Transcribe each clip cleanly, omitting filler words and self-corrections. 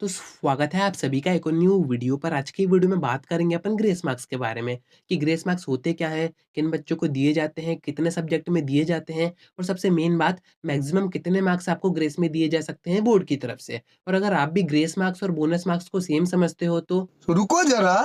तो स्वागत है आप सभी का एक और न्यू वीडियो पर। आज की वीडियो में बात करेंगे अपन ग्रेस मार्क्स के बारे में कि ग्रेस मार्क्स होते क्या हैं, किन बच्चों को दिए जाते हैं, कितने सब्जेक्ट में दिए जाते हैं और सबसे मेन बात मैक्सिमम कितने मार्क्स आपको ग्रेस में दिए जा सकते हैं बोर्ड की तरफ से। और अगर आप भी ग्रेस मार्क्स और बोनस मार्क्स को सेम समझते हो तो रुको जरा,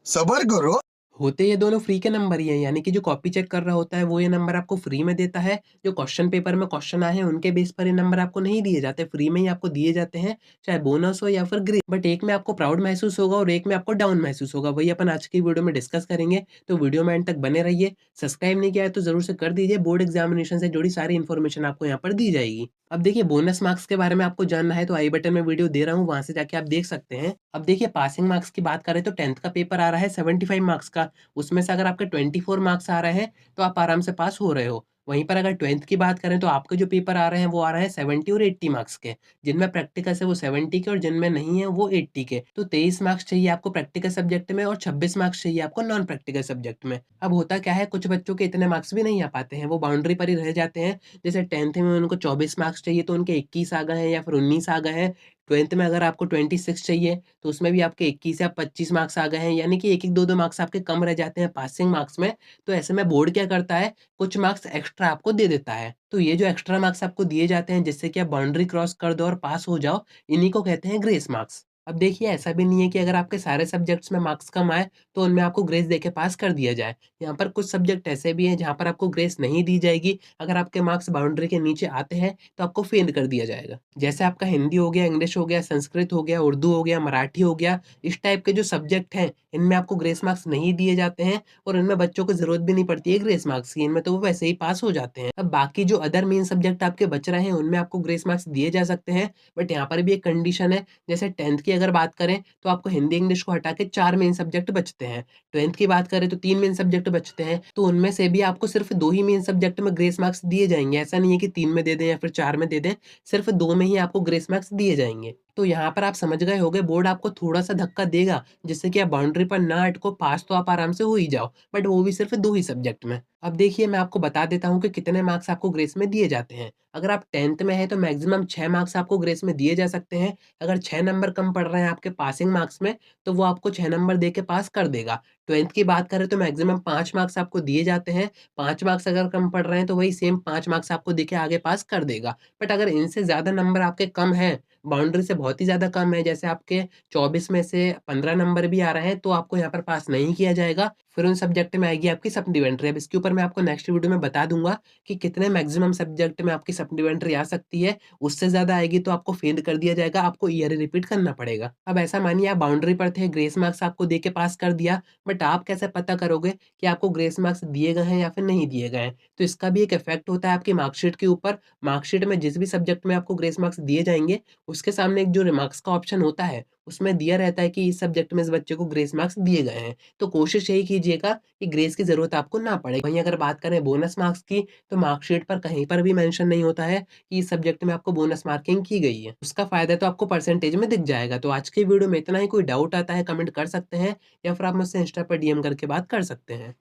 सबर करो। होते ये दोनों फ्री के नंबर ही हैं, यानी कि जो कॉपी चेक कर रहा होता है वो ये नंबर आपको फ्री में देता है। जो क्वेश्चन पेपर में क्वेश्चन आए हैं उनके बेस पर ये नंबर आपको नहीं दिए जाते, फ्री में ही आपको दिए जाते हैं, चाहे बोनस हो या फिर ग्रेड। बट एक में आपको प्राउड महसूस होगा और एक में आपको डाउन महसूस होगा, वही अपन आज की वीडियो में डिस्कस करेंगे। तो वीडियो में एंड तक बने रहिए। सब्सक्राइब नहीं किया है तो जरूर से कर दीजिए, बोर्ड एग्जामिनेशन से जुड़ी सारी इन्फॉर्मेशन आपको यहाँ पर दी जाएगी। अब देखिए बोनस मार्क्स के बारे में आपको जानना है तो आई बटन में वीडियो दे रहा हूँ, वहां से जाके आप देख सकते हैं। अब देखिए पासिंग मार्क्स की बात करें तो 10th का पेपर आ रहा है 75 मार्क्स का। उसमें से अगर आपके 24 मार्क्स आ रहे हैं तो आप आराम से पास हो रहे हो। वहीं पर अगर 12th की बात करें तो आपके जो पेपर आ रहे हैं वो आ रहे हैं 70 और 80 मार्क्स के। जिनमें प्रैक्टिकल्स है वो 70 के और जिनमें नहीं है वो 80 के। तो 23 मार्क्स चाहिए आपको प्रैक्टिकल सब्जेक्ट में और 26 मार्क्स चाहिए आपको नॉन प्रैक्टिकल सब्जेक्ट में। अब होता क्या है, कुछ बच्चों के इतने मार्क्स भी नहीं आ पाते हैं, वो बाउंड्री पर ही रह जाते हैं। जैसे 10th में उनको 24 मार्क्स चाहिए तो उनके 21 आ गए हैं या फिर 19 आ गए हैं। 12th में अगर आपको 26 चाहिए तो उसमें भी आपके 21 या 25 मार्क्स आ गए हैं, यानी कि एक एक दो दो मार्क्स आपके कम रह जाते हैं पासिंग मार्क्स में। तो ऐसे में बोर्ड क्या करता है, कुछ मार्क्स एक्स्ट्रा आपको दे देता है। तो ये जो एक्स्ट्रा मार्क्स आपको दिए जाते हैं जिससे कि आप बाउंड्री क्रॉस कर दो और पास हो जाओ, इन्हीं को कहते हैं ग्रेस मार्क्स। अब देखिए ऐसा भी नहीं है कि अगर आपके सारे सब्जेक्ट्स में मार्क्स कम आए तो उनमें आपको ग्रेस देके पास कर दिया जाए। यहाँ पर कुछ सब्जेक्ट ऐसे भी हैं जहाँ पर आपको ग्रेस नहीं दी जाएगी। अगर आपके मार्क्स बाउंड्री के नीचे आते हैं तो आपको फेल कर दिया जाएगा। जैसे आपका हिंदी हो गया, इंग्लिश हो गया, संस्कृत हो गया, उर्दू हो गया, मराठी हो गया, इस टाइप के जो सब्जेक्ट हैं इनमें आपको ग्रेस मार्क्स नहीं दिए जाते हैं और इनमें बच्चों को जरूरत भी नहीं पड़ती है ग्रेस मार्क्स की, इनमें तो वो वैसे ही पास हो जाते हैं। अब बाकी जो अदर मेन सब्जेक्ट आपके बच रहे हैं उनमें आपको ग्रेस मार्क्स दिए जा सकते हैं। बट यहाँ पर भी एक कंडीशन है। जैसे 10th की अगर बात करें तो आपको हिंदी इंग्लिश को हटा के 4 मेन सब्जेक्ट बचते हैं। 12th की बात करें तो 3 मेन सब्जेक्ट बचते हैं, तो उनमें से भी आपको सिर्फ 2 ही मेन सब्जेक्ट में ग्रेस मार्क्स दिए जाएँगे। ऐसा नहीं है कि 3 में दे दें या फिर 4 में दे दें, सिर्फ 2 में ही आपको ग्रेस मार्क्स दिए जाएँगे। तो यहाँ पर आप समझ गए होंगे, बोर्ड आपको थोड़ा-सा धक्का देगा जिससे कि आप बाउंड्री पर ना अटको, पास तो आप आराम से हो ही जाओ, बट वो भी सिर्फ 2 ही सब्जेक्ट में। अब देखिए मैं आपको बता देता हूँ कि कितने मार्क्स आपको ग्रेस में दिए जाते हैं। अगर आप 10th में हैं तो मैक्सिमम 6 मार्क्स आपको ग्रेस में दिए जा सकते हैं। अगर 6 नंबर कम पड़ रहे हैं आपके पासिंग मार्क्स में तो वो आपको 6 नंबर दे के पास कर देगा। 12th की बात करें तो मैक्सिमम 5 मार्क्स आपको दिए जाते हैं। 5 मार्क्स अगर कम पड़ रहे हैं तो वही सेम 5 मार्क्स आपको दे के आगे पास कर देगा। बट अगर इनसे ज़्यादा नंबर आपके कम हैं, बाउंड्री से बहुत ही ज़्यादा कम है, जैसे आपके 24 में से 15 नंबर भी आ रहे हैं, तो आपको यहाँ पर पास नहीं किया जाएगा। फिर उन सब्जेक्ट में आएगी आपकी सप्लीमेंट्री। अब इसके ऊपर मैं आपको नेक्स्ट वीडियो में बता दूँगा कि कितने मैक्सिमम सब्जेक्ट में आपकी सप्लीमेंट्री आ सकती है। उससे ज़्यादा आएगी तो आपको फेल कर दिया जाएगा, आपको ईयर रिपीट करना पड़ेगा। अब ऐसा मानिए आप बाउंड्री पर थे, ग्रेस मार्क्स आपको दे के पास कर दिया, बट आप कैसे पता करोगे कि आपको ग्रेस मार्क्स दिए गए हैं या फिर नहीं दिए गए हैं? तो इसका भी एक इफ़ेक्ट होता है आपकी मार्कशीट के ऊपर। मार्कशीट में जिस भी सब्जेक्ट में आपको ग्रेस मार्क्स दिए जाएँगे, उसके सामने एक जो रिमार्क्स का ऑप्शन होता है, उसमें दिया रहता है कि इस सब्जेक्ट में इस बच्चे को ग्रेस मार्क्स दिए गए हैं। तो कोशिश यही कीजिएगा कि ग्रेस की ज़रूरत आपको ना पड़े। वहीं अगर बात करें बोनस मार्क्स की, तो मार्कशीट पर कहीं पर भी मेंशन नहीं होता है कि इस सब्जेक्ट में आपको बोनस मार्किंग की गई है। उसका फ़ायदा तो आपको परसेंटेज में दिख जाएगा। तो आज की वीडियो में इतना ही। कोई डाउट आता है कमेंट कर सकते हैं या फिर आप मुझसे इंस्टा पर डीएम करके बात कर सकते हैं।